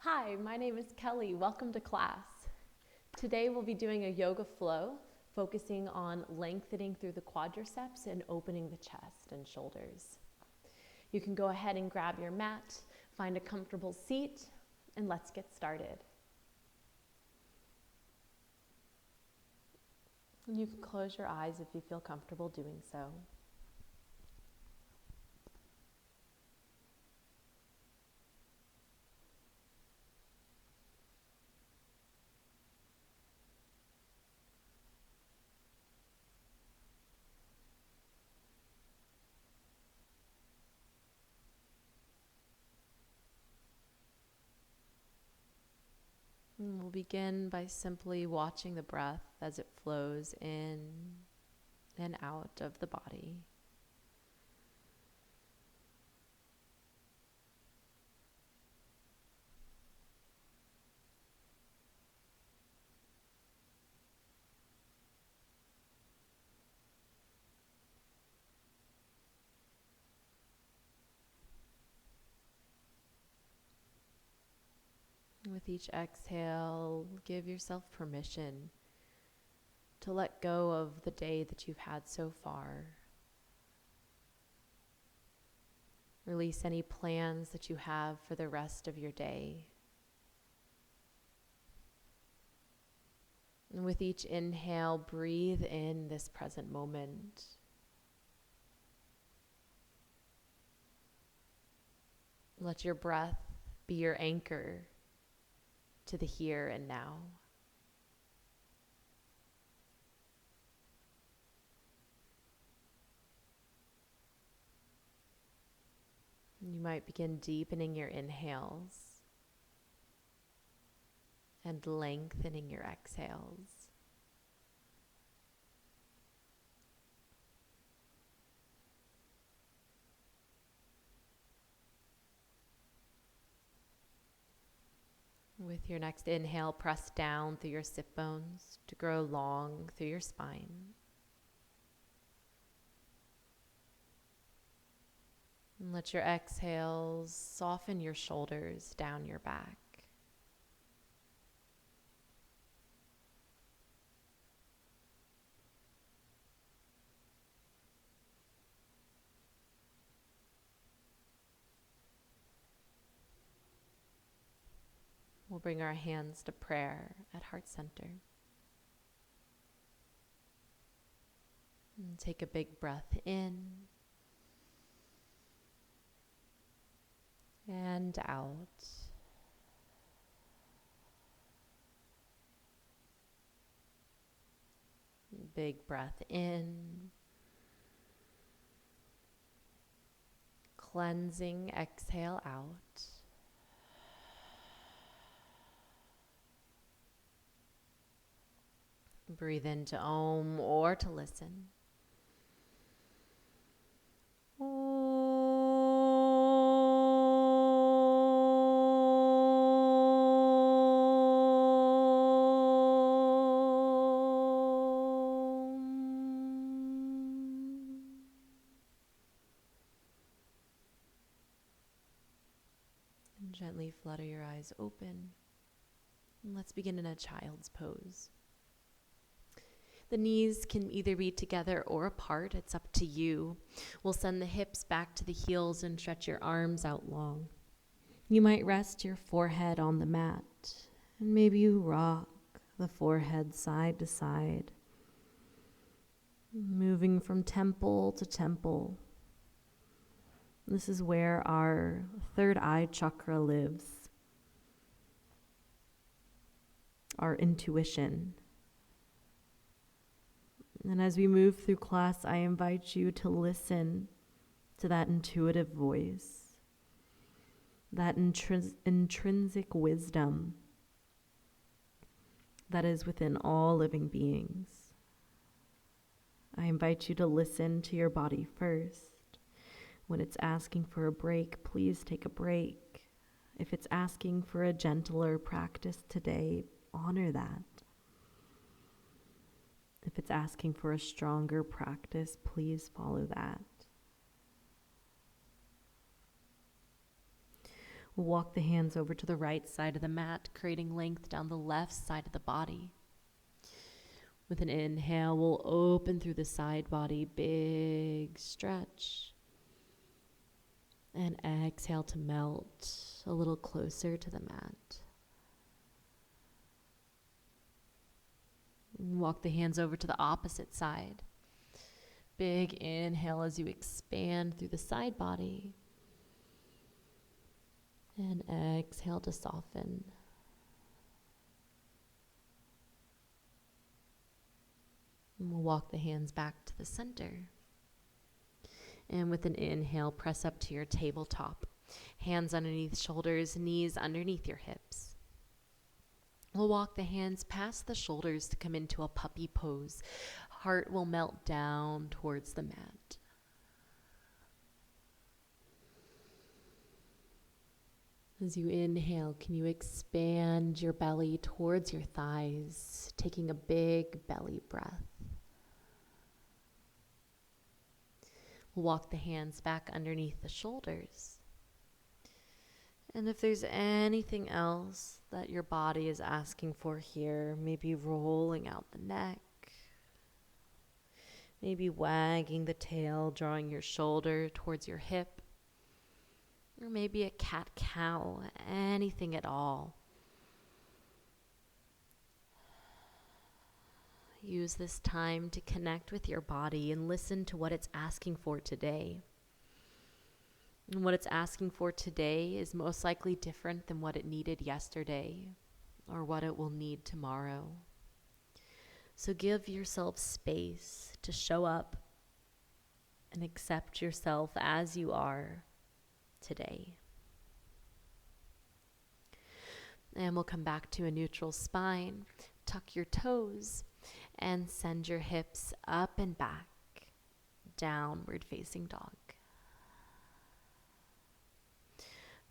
Hi, my name is Kelly. Welcome to class. Today we'll be doing a yoga flow, focusing on lengthening through the quadriceps and opening the chest and shoulders. You can go ahead and grab your mat, find a comfortable seat, and let's get started. You can close your eyes if you feel comfortable doing so. And we'll begin by simply watching the breath as it flows in and out of the body. With each exhale, give yourself permission to let go of the day that you've had so far. Release any plans that you have for the rest of your day. And with each inhale, breathe in this present moment. Let your breath be your anchor to the here and now. You might begin deepening your inhales and lengthening your exhales. With your next inhale, press down through your sit bones to grow long through your spine. And let your exhales soften your shoulders down your back. We'll bring our hands to prayer at heart center. And take a big breath in and out. Big breath in. Cleansing exhale out. Breathe into Om or to listen. And gently flutter your eyes open. And let's begin in a child's pose. The knees can either be together or apart. It's up to you. We'll send the hips back to the heels and stretch your arms out long. You might rest your forehead on the mat, and maybe you rock the forehead side to side, moving from temple to temple. This is where our third eye chakra lives, our intuition. And as we move through class, I invite you to listen to that intuitive voice, that intrinsic wisdom that is within all living beings. I invite you to listen to your body first. When it's asking for a break, please take a break. If it's asking for a gentler practice today, honor that. If it's asking for a stronger practice, please follow that. Walk the hands over to the right side of the mat, creating length down the left side of the body. With an inhale, we'll open through the side body, big stretch. And exhale to melt a little closer to the mat. Walk the hands over to the opposite side. Big inhale as you expand through the side body. And exhale to soften. And we'll walk the hands back to the center. And with an inhale, press up to your tabletop. Hands underneath shoulders, knees underneath your hips. We'll walk the hands past the shoulders to come into a puppy pose. Heart will melt down towards the mat. As you inhale, can you expand your belly towards your thighs, taking a big belly breath? We'll walk the hands back underneath the shoulders. And if there's anything else that your body is asking for here, maybe rolling out the neck, maybe wagging the tail, drawing your shoulder towards your hip, or maybe a cat-cow, anything at all. Use this time to connect with your body and listen to what it's asking for today. And what it's asking for today is most likely different than what it needed yesterday or what it will need tomorrow. So give yourself space to show up and accept yourself as you are today. And we'll come back to a neutral spine. Tuck your toes and send your hips up and back, downward facing dog.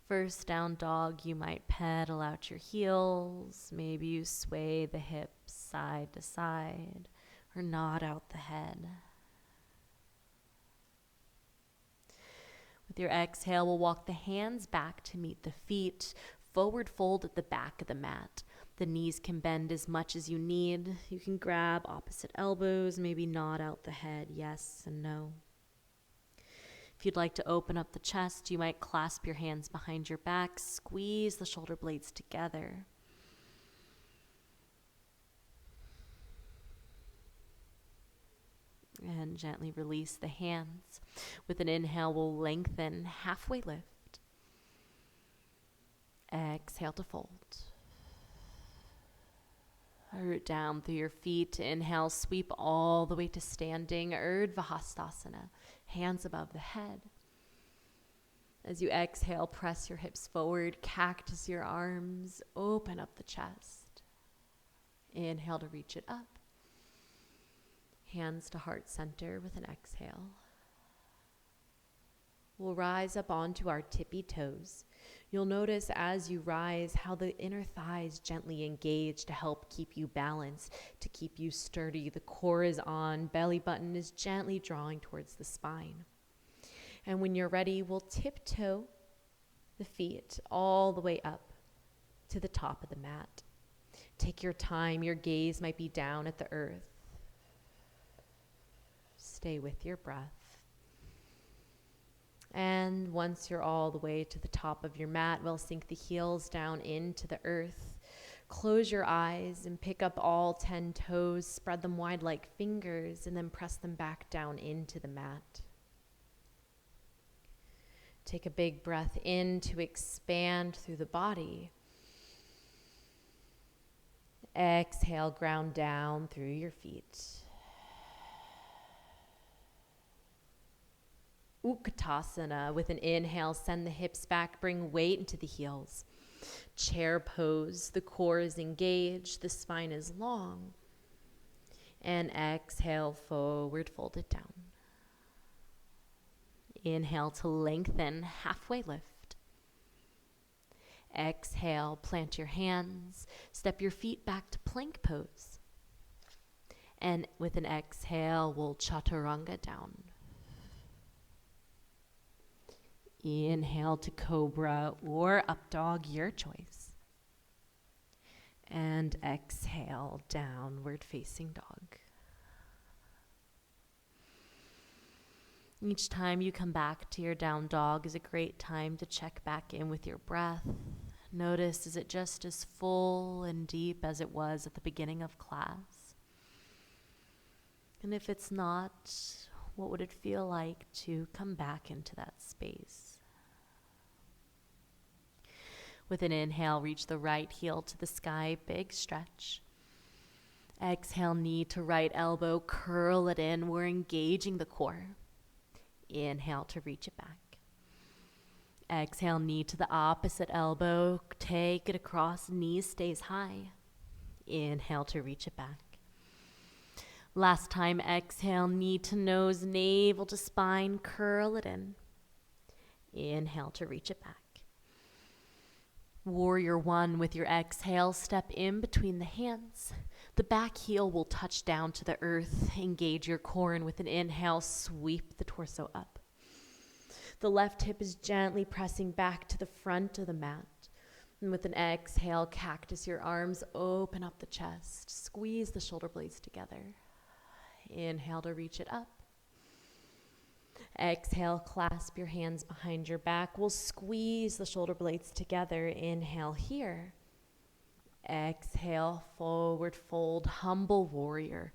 First down dog, you might pedal out your heels. Maybe you sway the hips side to side or nod out the head. With your exhale, we'll walk the hands back to meet the feet. Forward fold at the back of the mat. The knees can bend as much as you need. You can grab opposite elbows, maybe nod out the head, yes and no. If you'd like to open up the chest, you might clasp your hands behind your back, squeeze the shoulder blades together. And gently release the hands. With an inhale, we'll lengthen, halfway lift. Exhale to fold. Root down through your feet. Inhale, sweep all the way to standing, Urdhva Hastasana, hands above the head. As you exhale, press your hips forward, cactus your arms, open up the chest. Inhale to reach it up. Hands to heart center with an exhale. We'll rise up onto our tippy toes. You'll notice as you rise how the inner thighs gently engage to help keep you balanced, to keep you sturdy. The core is on, belly button is gently drawing towards the spine. And when you're ready, we'll tiptoe the feet all the way up to the top of the mat. Take your time. Your gaze might be down at the earth. Stay with your breath. And once you're all the way to the top of your mat, we'll sink the heels down into the earth. Close your eyes and pick up all 10 toes, spread them wide like fingers, and then press them back down into the mat. Take a big breath in to expand through the body. Exhale, ground down through your feet. Utkatasana. With an inhale, send the hips back, bring weight into the heels. Chair pose, the core is engaged, the spine is long. And exhale, forward, fold it down. Inhale to lengthen, halfway lift. Exhale, plant your hands, step your feet back to plank pose. And with an exhale, we'll chaturanga down. Inhale to cobra or up dog, your choice. And exhale, downward facing dog. Each time you come back to your down dog is a great time to check back in with your breath. Notice, is it just as full and deep as it was at the beginning of class? And if it's not, what would it feel like to come back into that space? With an inhale, reach the right heel to the sky, big stretch. Exhale, knee to right elbow, curl it in. We're engaging the core. Inhale to reach it back. Exhale, knee to the opposite elbow, take it across, knee stays high. Inhale to reach it back. Last time, exhale, knee to nose, navel to spine, curl it in. Inhale to reach it back. Warrior one, with your exhale, step in between the hands. The back heel will touch down to the earth. Engage your core, and with an inhale, sweep the torso up. The left hip is gently pressing back to the front of the mat. And with an exhale, cactus your arms, open up the chest. Squeeze the shoulder blades together. Inhale to reach it up. Exhale, clasp your hands behind your back. We'll squeeze the shoulder blades together. Inhale here. Exhale, forward fold, humble warrior.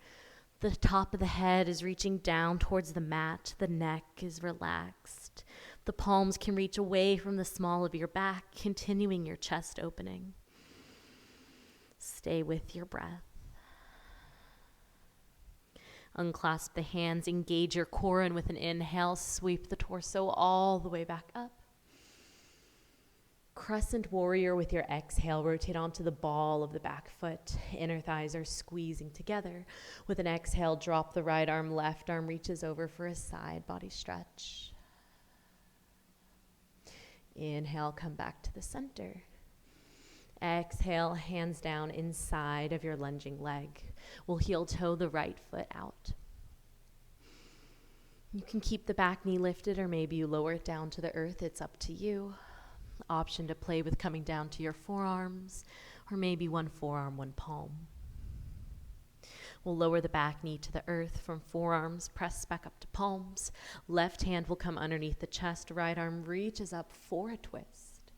The top of the head is reaching down towards the mat. The neck is relaxed. The palms can reach away from the small of your back, continuing your chest opening. Stay with your breath. Unclasp the hands, engage your core, and with an inhale, sweep the torso all the way back up. Crescent warrior, with your exhale, rotate onto the ball of the back foot. Inner thighs are squeezing together. With an exhale, drop the right arm, left arm reaches over for a side body stretch. Inhale, come back to the center. Exhale, hands down inside of your lunging leg. We'll heel toe the right foot out. You can keep the back knee lifted, or maybe you lower it down to the earth. It's up to you. Option to play with coming down to your forearms, or maybe one forearm, one palm. We'll lower the back knee to the earth. From forearms, press back up to palms. Left hand will come underneath the chest. Right arm reaches up for a twist.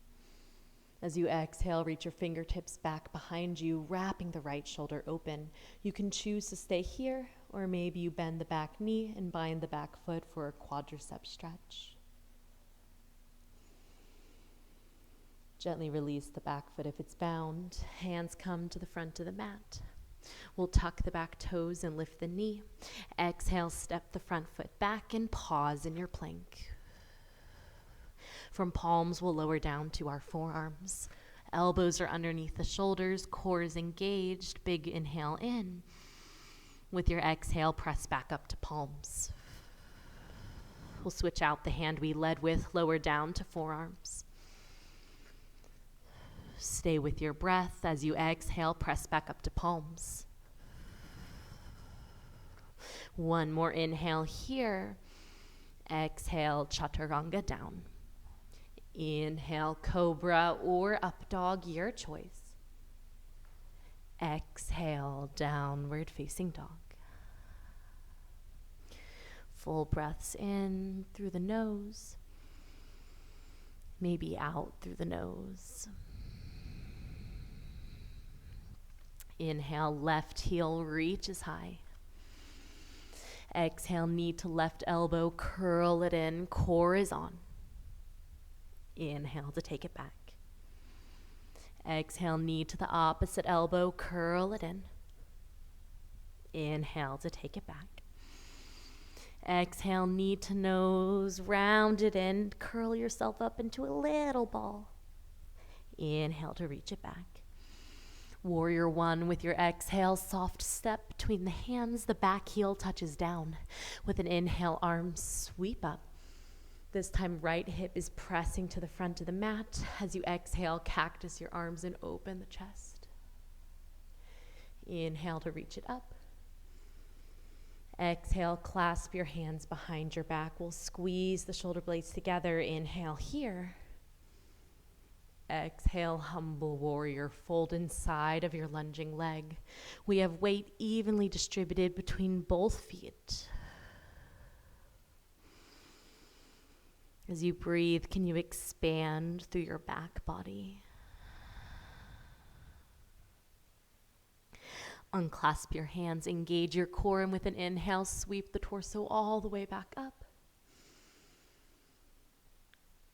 As you exhale, reach your fingertips back behind you, wrapping the right shoulder open. You can choose to stay here, or maybe you bend the back knee and bind the back foot for a quadricep stretch. Gently release the back foot if it's bound. Hands come to the front of the mat. We'll tuck the back toes and lift the knee. Exhale, step the front foot back and pause in your plank. From palms, we'll lower down to our forearms. Elbows are underneath the shoulders, core is engaged. Big inhale in. With your exhale, press back up to palms. We'll switch out the hand we led with, lower down to forearms. Stay with your breath. As you exhale, press back up to palms. One more inhale here. Exhale, chaturanga down. Inhale, cobra or up dog, your choice. Exhale, downward facing dog. Full breaths in through the nose, maybe out through the nose. Inhale, left heel reaches high. Exhale, knee to left elbow, curl it in, core is on. Inhale to take it back. Exhale, knee to the opposite elbow, curl it in. Inhale to take it back. Exhale, knee to nose, round it in, curl yourself up into a little ball. Inhale to reach it back. Warrior one, with your exhale, soft step between the hands, the back heel touches down. With an inhale, arms sweep up. This time, right hip is pressing to the front of the mat. As you exhale, cactus your arms and open the chest. Inhale to reach it up. Exhale, clasp your hands behind your back. We'll squeeze the shoulder blades together. Inhale here. Exhale, humble warrior. Fold inside of your lunging leg. We have weight evenly distributed between both feet. As you breathe, can you expand through your back body? Unclasp your hands, engage your core, and with an inhale, sweep the torso all the way back up.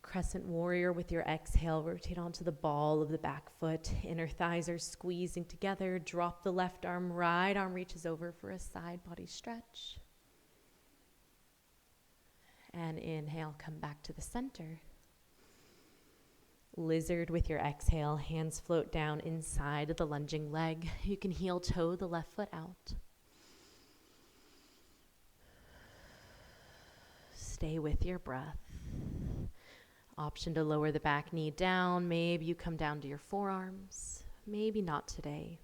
Crescent warrior with your exhale, rotate onto the ball of the back foot. Inner thighs are squeezing together. Drop the left arm, right arm reaches over for a side body stretch. And inhale, come back to the center. Lizard with your exhale, hands float down inside of the lunging leg. You can heel toe the left foot out. Stay with your breath. Option to lower the back knee down. Maybe you come down to your forearms. Maybe not today.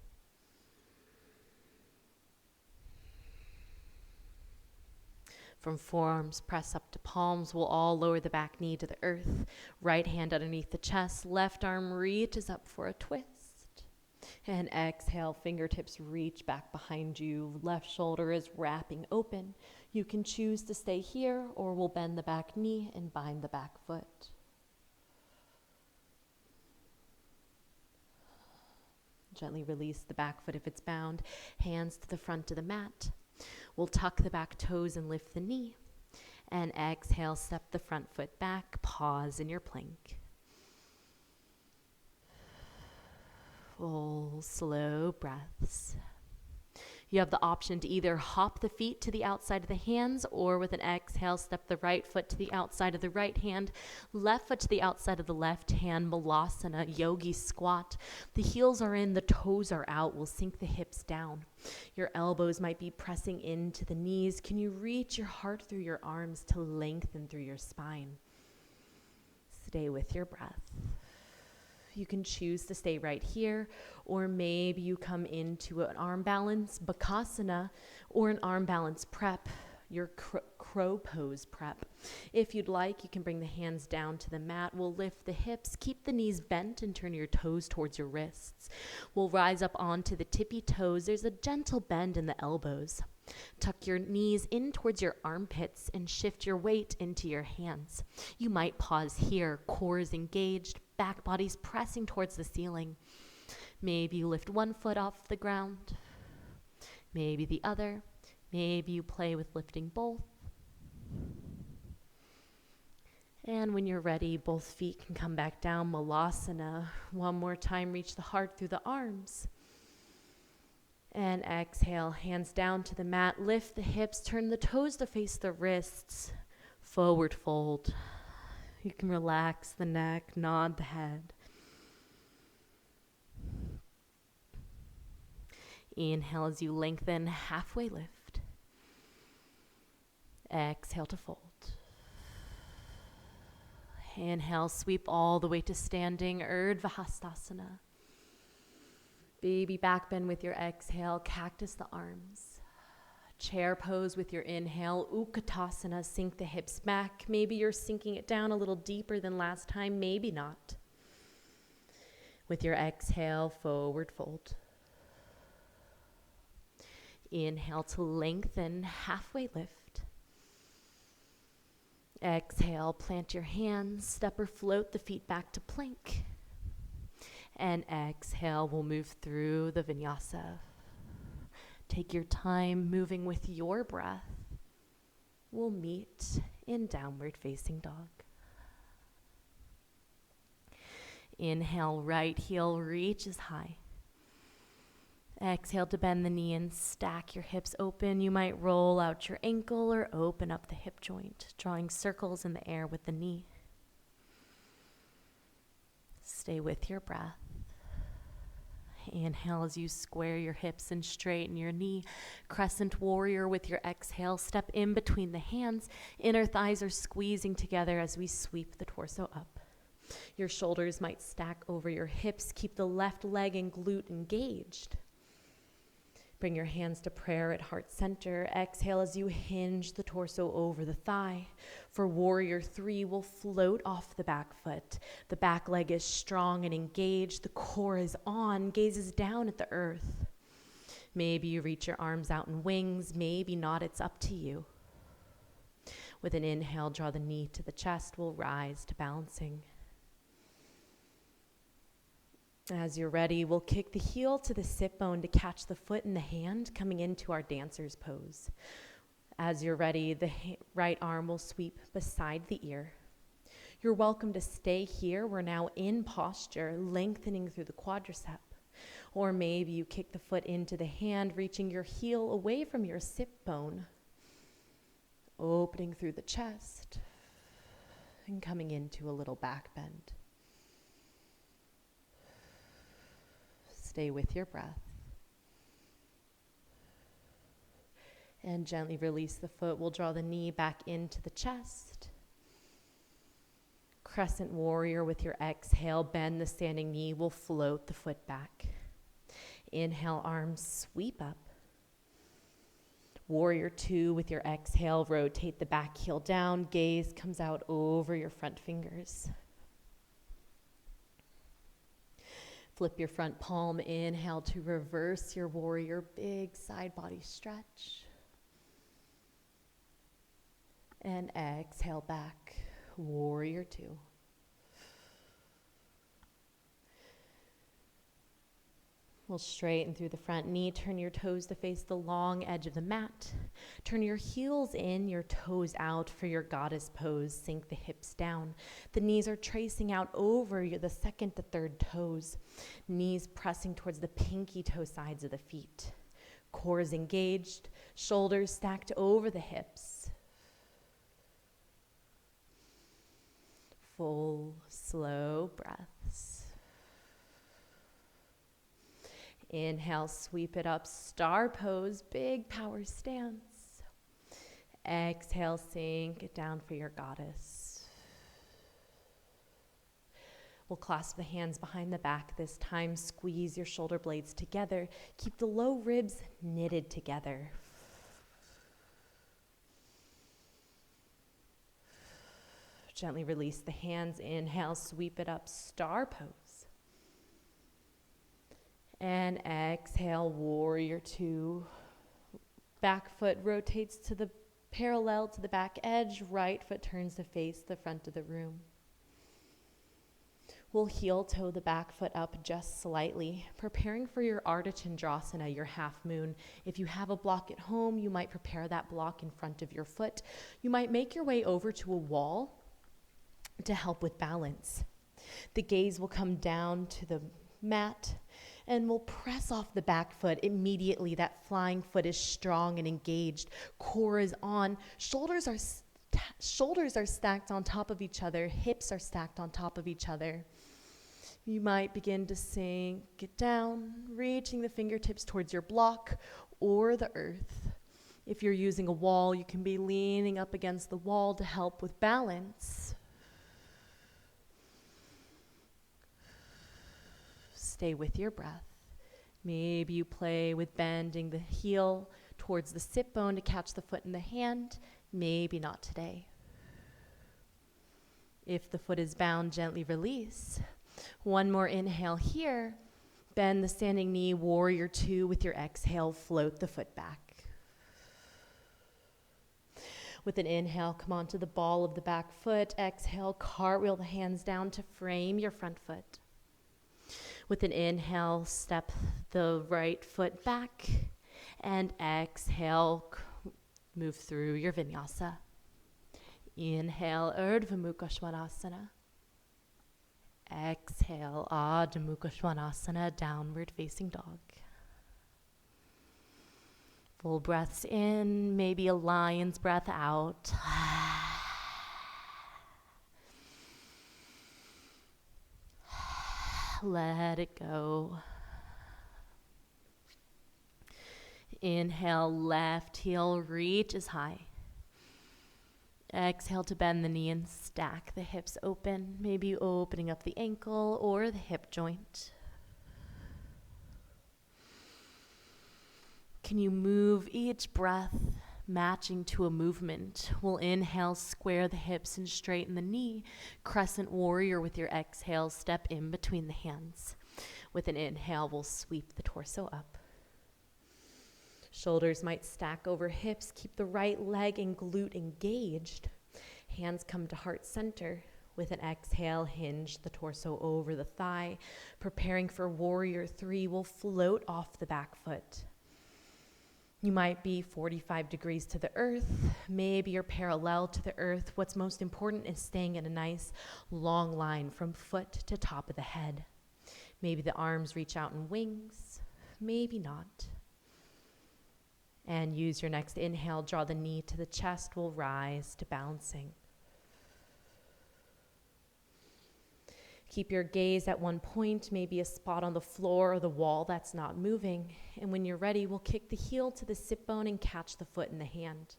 From forearms, press up to palms. We'll all lower the back knee to the earth. Right hand underneath the chest. Left arm reaches up for a twist. And exhale, fingertips reach back behind you. Left shoulder is wrapping open. You can choose to stay here, or we'll bend the back knee and bind the back foot. Gently release the back foot if it's bound. Hands to the front of the mat. We'll tuck the back toes and lift the knee. And exhale, step the front foot back. Pause in your plank. Full, slow breaths. You have the option to either hop the feet to the outside of the hands, or with an exhale, step the right foot to the outside of the right hand, left foot to the outside of the left hand, Malasana, yogi squat. The heels are in, the toes are out. We'll sink the hips down. Your elbows might be pressing into the knees. Can you reach your heart through your arms to lengthen through your spine? Stay with your breath. You can choose to stay right here, or maybe you come into an arm balance, Bakasana, or an arm balance prep, your crow pose prep. If you'd like, you can bring the hands down to the mat. We'll lift the hips, keep the knees bent, and turn your toes towards your wrists. We'll rise up onto the tippy toes. There's a gentle bend in the elbows. Tuck your knees in towards your armpits and shift your weight into your hands. You might pause here, core is engaged, back body's pressing towards the ceiling. Maybe you lift one foot off the ground, maybe the other. Maybe you play with lifting both. And when you're ready, both feet can come back down, Malasana. One more time, reach the heart through the arms. And exhale, hands down to the mat, lift the hips, turn the toes to face the wrists, forward fold. You can relax the neck, nod the head. Inhale as you lengthen, halfway lift. Exhale to fold. Inhale, sweep all the way to standing, Urdhva Hastasana. Baby back bend with your exhale, cactus the arms. Chair pose with your inhale, Utkatasana, sink the hips back. Maybe you're sinking it down a little deeper than last time, maybe not. With your exhale, forward fold. Inhale to lengthen, halfway lift. Exhale, plant your hands, step or float the feet back to plank. And exhale, we'll move through the vinyasa. Take your time moving with your breath. We'll meet in downward facing dog. Inhale, right heel reaches high. Exhale to bend the knee and stack your hips open. You might roll out your ankle or open up the hip joint, drawing circles in the air with the knee. Stay with your breath. Inhale as you square your hips and straighten your knee. Crescent warrior with your exhale. Step in between the hands. Inner thighs are squeezing together as we sweep the torso up. Your shoulders might stack over your hips. Keep the left leg and glute engaged. Bring your hands to prayer at heart center. Exhale as you hinge the torso over the thigh. For warrior 3, we'll float off the back foot. The back leg is strong and engaged. The core is on, gazes down at the earth. Maybe you reach your arms out in wings. Maybe not, it's up to you. With an inhale, draw the knee to the chest. We'll rise to balancing. As you're ready, we'll kick the heel to the sit bone to catch the foot in the hand, coming into our dancer's pose. As you're ready, the right arm will sweep beside the ear. You're welcome to stay here. We're now in posture, lengthening through the quadricep. Or maybe you kick the foot into the hand, reaching your heel away from your sit bone, opening through the chest, and coming into a little back bend. Stay with your breath. And gently release the foot. We'll draw the knee back into the chest. Crescent warrior with your exhale. Bend the standing knee. We'll float the foot back. Inhale, arms sweep up. Warrior 2 with your exhale. Rotate the back heel down. Gaze comes out over your front fingers. Flip your front palm, inhale to reverse your warrior, big side body stretch. And exhale back, warrior 2. We'll straighten through the front knee, turn your toes to face the long edge of the mat. Turn your heels in, your toes out for your goddess pose. Sink the hips down. The knees are tracing out over the second to third toes. Knees pressing towards the pinky toe sides of the feet. Core is engaged, shoulders stacked over the hips. Full, slow breaths. Inhale, sweep it up, star pose, big power stance. Exhale, sink it down for your goddess. We'll clasp the hands behind the back this time. Squeeze your shoulder blades together. Keep the low ribs knitted together. Gently release the hands. Inhale, sweep it up, star pose. And exhale, warrior 2. Back foot rotates to the parallel to the back edge. Right foot turns to face the front of the room. We'll heel toe the back foot up just slightly, preparing for your Ardha Chandrasana, your half moon. If you have a block at home, you might prepare that block in front of your foot. You might make your way over to a wall to help with balance. The gaze will come down to the mat, and we'll press off the back foot. Immediately, that flying foot is strong and engaged. Core is on. Shoulders are stacked on top of each other. Hips are stacked on top of each other. You might begin to sink it down, reaching the fingertips towards your block or the earth. If you're using a wall, you can be leaning up against the wall to help with balance. Stay with your breath. Maybe you play with bending the heel towards the sit bone to catch the foot in the hand. Maybe not today. If the foot is bound, gently release. One more inhale here. Bend the standing knee, warrior 2. With your exhale, float the foot back. With an inhale, come onto the ball of the back foot. Exhale, cartwheel the hands down to frame your front foot. With an inhale, step the right foot back, and exhale, move through your vinyasa. Inhale, Urdhva Mukha Svanasana. Exhale, Adho Mukha Svanasana, downward facing dog. Full breaths in, maybe a lion's breath out. Let it go. Inhale, left heel reaches high. Exhale to bend the knee and stack the hips open, maybe opening up the ankle or the hip joint. Can you move each breath matching to a movement? We'll inhale, square the hips and straighten the knee. Crescent warrior with your exhale, step in between the hands. With an inhale, we'll sweep the torso up. Shoulders might stack over hips. Keep the right leg and glute engaged. Hands come to heart center. With an exhale, hinge the torso over the thigh. Preparing for warrior 3, we'll float off the back foot. You might be 45 degrees to the earth. Maybe you're parallel to the earth. What's most important is staying in a nice long line from foot to top of the head. Maybe the arms reach out in wings. Maybe not. And use your next inhale. Draw the knee to the chest. We'll rise to bouncing. Keep your gaze at one point, maybe a spot on the floor or the wall that's not moving. And when you're ready, we'll kick the heel to the sit bone and catch the foot in the hand.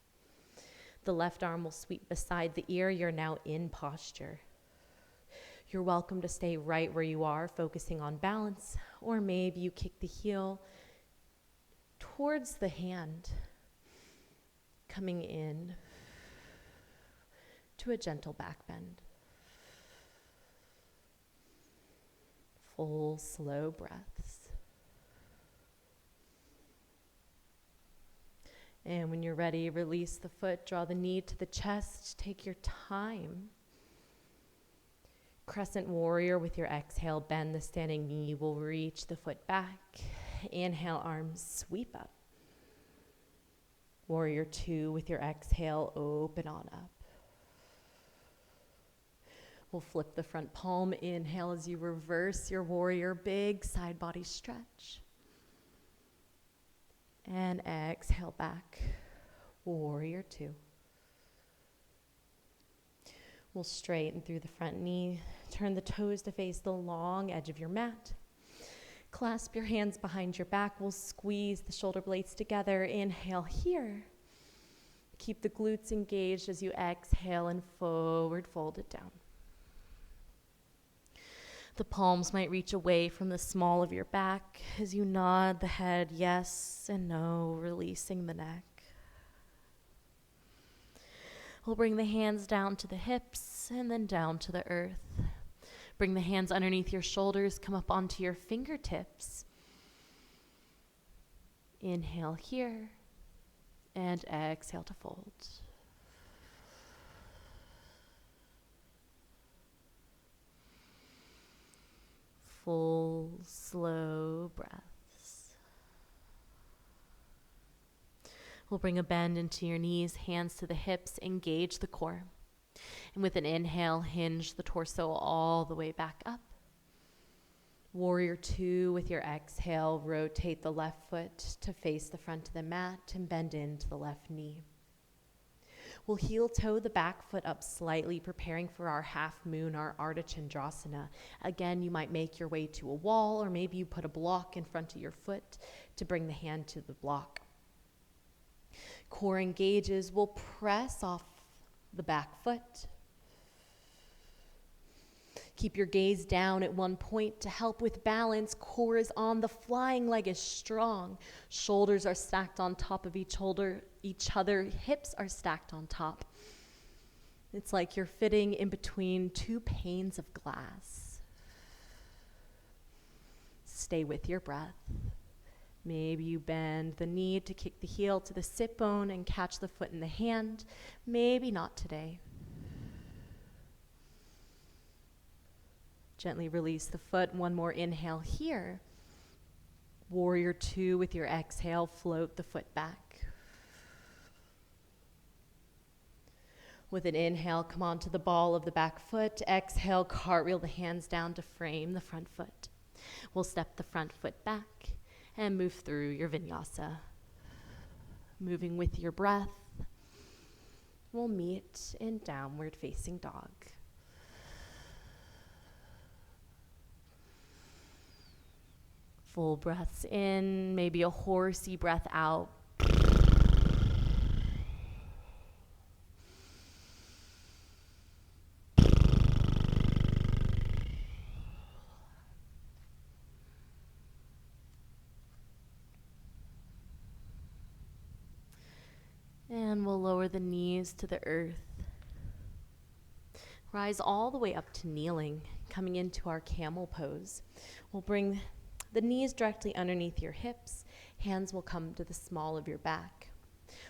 The left arm will sweep beside the ear. You're now in posture. You're welcome to stay right where you are, focusing on balance, or maybe you kick the heel towards the hand, coming in to a gentle back bend. Full, slow breaths. And when you're ready, release the foot, draw the knee to the chest, take your time. Crescent warrior with your exhale, bend the standing knee, will reach the foot back. Inhale, arms sweep up. Warrior 2 with your exhale, open on up. We'll flip the front palm. Inhale as you reverse your warrior, big side body stretch. And exhale back, warrior 2. We'll straighten through the front knee. Turn the toes to face the long edge of your mat. Clasp your hands behind your back. We'll squeeze the shoulder blades together. Inhale here. Keep the glutes engaged as you exhale and forward fold it down. The palms might reach away from the small of your back as you nod the head yes and no, releasing the neck. We'll bring the hands down to the hips and then down to the earth. Bring the hands underneath your shoulders, come up onto your fingertips. Inhale here and exhale to fold. Full, slow breaths. We'll bring a bend into your knees, hands to the hips, engage the core. And with an inhale, hinge the torso all the way back up. Warrior 2, with your exhale, rotate the left foot to face the front of the mat and bend into the left knee. We'll heel toe the back foot up slightly, preparing for our half moon, our Ardha Chandrasana. Again, you might make your way to a wall, or maybe you put a block in front of your foot to bring the hand to the block. Core engages. We'll press off the back foot. Keep your gaze down at one point to help with balance. Core is on, the flying leg is strong. Shoulders are stacked on top of each other. Hips are stacked on top. It's like you're fitting in between two panes of glass. Stay with your breath. Maybe you bend the knee to kick the heel to the sit bone and catch the foot in the hand. Maybe not today. Gently release the foot. One more inhale here. Warrior 2, with your exhale, float the foot back. With an inhale, come onto the ball of the back foot. Exhale, cartwheel the hands down to frame the front foot. We'll step the front foot back and move through your vinyasa. Moving with your breath, we'll meet in downward facing dog. Full breaths in, maybe a horsey breath out. And we'll lower the knees to the earth. Rise all the way up to kneeling, coming into our camel pose. We'll bring the knees directly underneath your hips. Hands will come to the small of your back.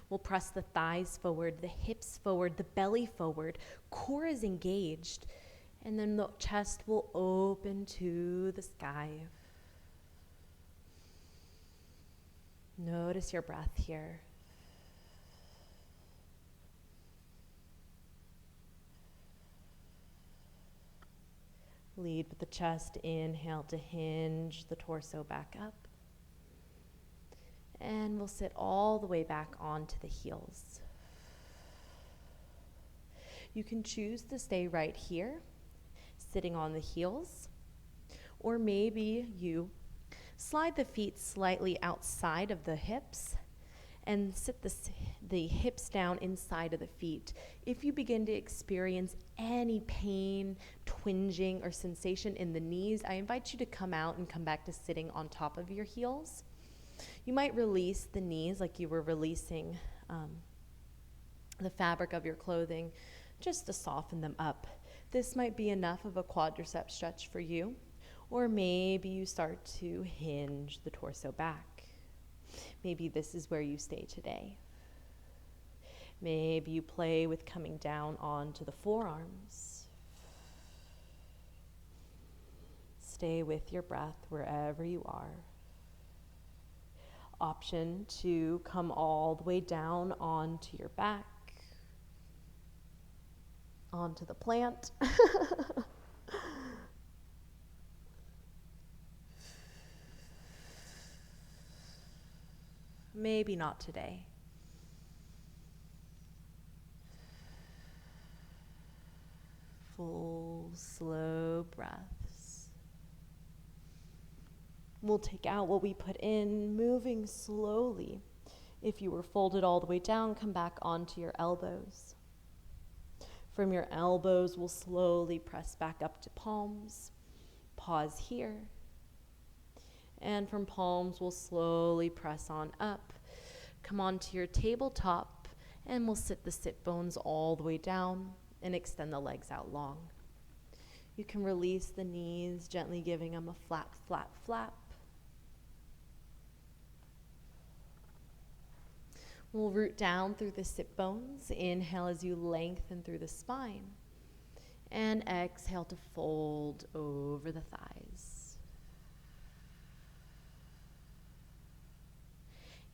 We'll press the thighs forward, the hips forward, the belly forward. Core is engaged. And then the chest will open to the sky. Notice your breath here. Lead with the chest. Inhale to hinge the torso back up. And we'll sit all the way back onto the heels. You can choose to stay right here, sitting on the heels, or maybe you slide the feet slightly outside of the hips and sit the hips down inside of the feet. If you begin to experience any pain, twinging, or sensation in the knees, I invite you to come out and come back to sitting on top of your heels. You might release the knees like you were releasing the fabric of your clothing, just to soften them up. This might be enough of a quadricep stretch for you, or maybe you start to hinge the torso back. Maybe this is where you stay today. Maybe you play with coming down onto the forearms. Stay with your breath wherever you are. Option to come all the way down onto your back, onto the plant. Maybe not today. Full, slow breaths. We'll take out what we put in, moving slowly. If you were folded all the way down, come back onto your elbows. From your elbows, we'll slowly press back up to palms. Pause here. And from palms, we'll slowly press on up. Come onto your tabletop, and we'll sit the sit bones all the way down and extend the legs out long. You can release the knees, gently giving them a flap, flap, flap. We'll root down through the sit bones. Inhale as you lengthen through the spine. And exhale to fold over the thighs.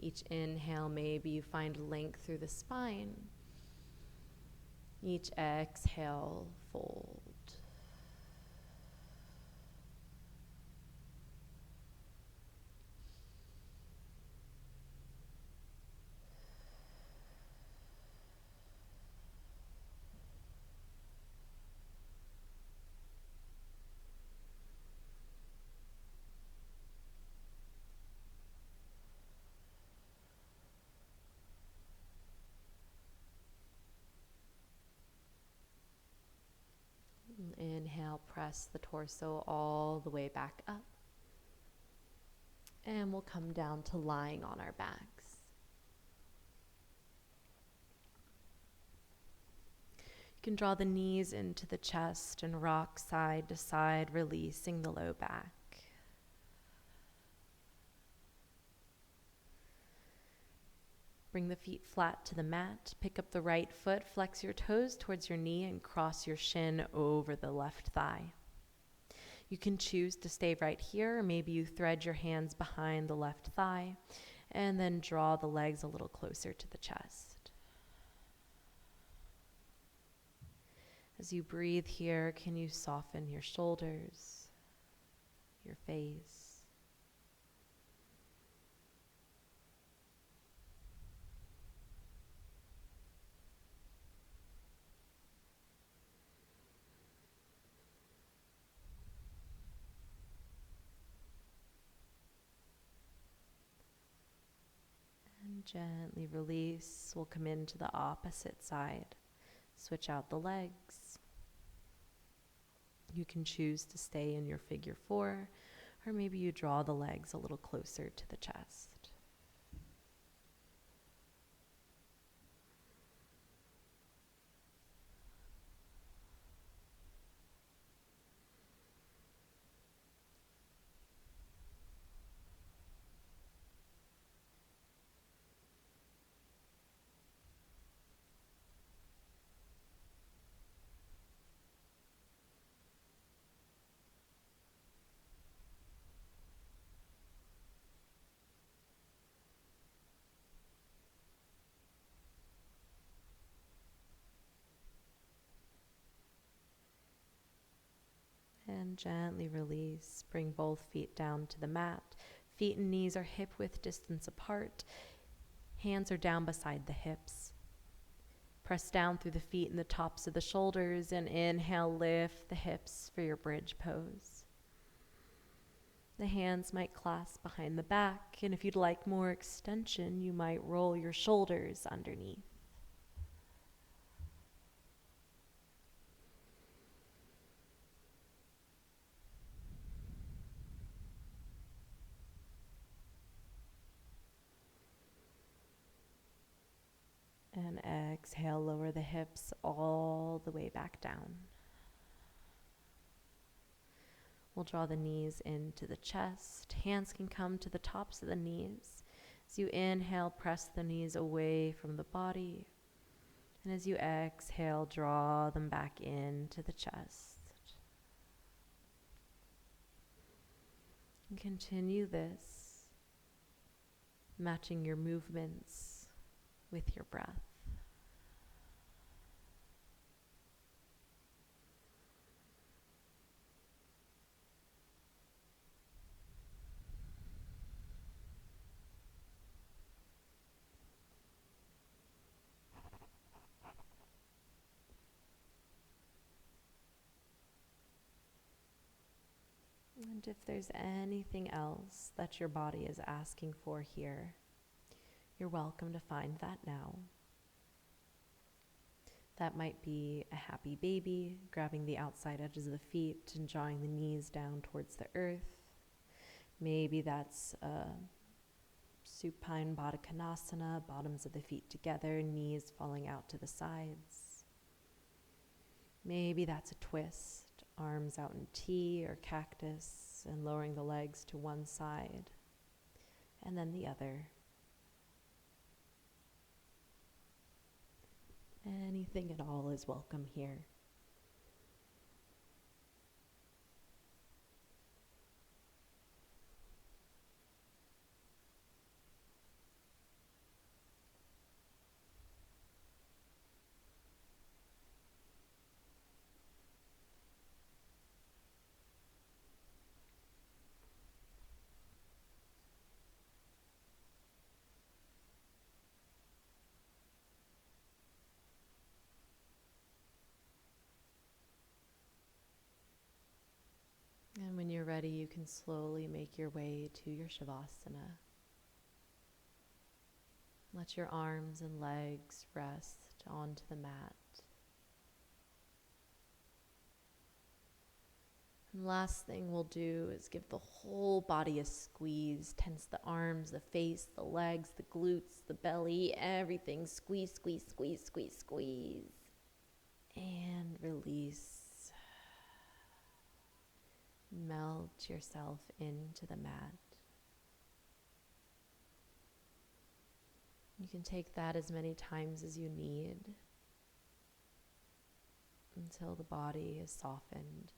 Each inhale, maybe you find length through the spine. Each exhale, fold. Inhale, press the torso all the way back up. And we'll come down to lying on our backs. You can draw the knees into the chest and rock side to side, releasing the low back. Bring the feet flat to the mat. Pick up the right foot, flex your toes towards your knee, and cross your shin over the left thigh. You can choose to stay right here, or maybe you thread your hands behind the left thigh, and then draw the legs a little closer to the chest. As you breathe here, can you soften your shoulders, your face? Gently release. We'll come into the opposite side. Switch out the legs. You can choose to stay in your figure 4, or maybe you draw the legs a little closer to the chest. And gently release. Bring both feet down to the mat. Feet and knees are hip-width distance apart. Hands are down beside the hips. Press down through the feet and the tops of the shoulders, and inhale, lift the hips for your bridge pose. The hands might clasp behind the back, and if you'd like more extension, you might roll your shoulders underneath. And exhale, lower the hips all the way back down. We'll draw the knees into the chest. Hands can come to the tops of the knees. As you inhale, press the knees away from the body. And as you exhale, draw them back into the chest. And continue this, matching your movements with your breath. And if there's anything else that your body is asking for here, you're welcome to find that now. That might be a happy baby, grabbing the outside edges of the feet and drawing the knees down towards the earth. Maybe that's a supine Baddha Konasana, bottoms of the feet together, knees falling out to the sides. Maybe that's a twist, arms out in T or cactus, and lowering the legs to one side and then the other. Anything at all is welcome here. And when you're ready, you can slowly make your way to your Shavasana. Let your arms and legs rest onto the mat. And last thing we'll do is give the whole body a squeeze. Tense the arms, the face, the legs, the glutes, the belly, everything. Squeeze, squeeze, squeeze, squeeze, squeeze. And release. Melt yourself into the mat. You can take that as many times as you need until the body is softened.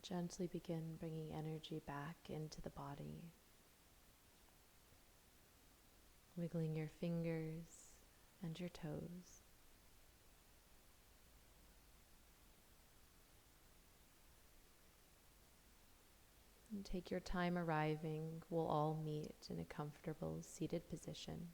Gently begin bringing energy back into the body, wiggling your fingers and your toes. And take your time arriving. We'll all meet in a comfortable seated position.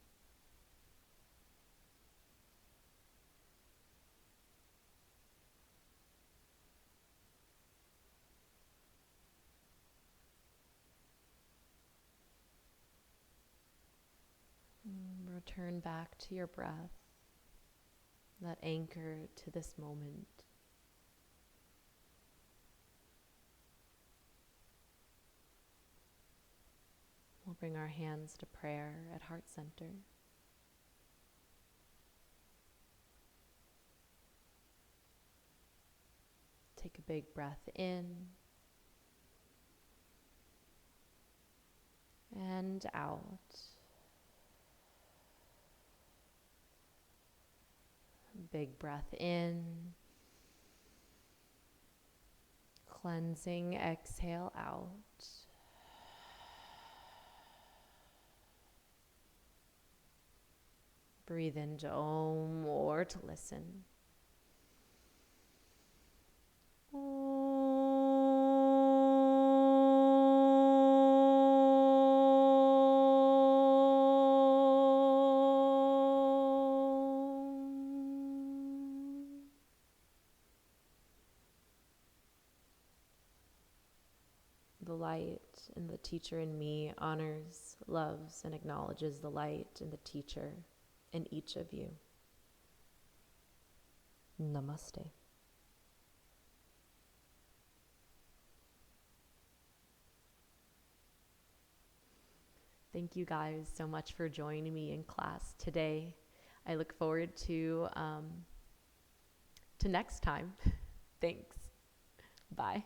Return back to your breath, that anchor to this moment. We'll bring our hands to prayer at heart center. Take a big breath in and out. Big breath in. Cleansing exhale out. Breathe into Om or to listen. The light and the teacher in me honors, loves, and acknowledges the light and the teacher in each of you. Namaste. Thank you guys so much for joining me in class today. I look forward to next time. Thanks. Bye.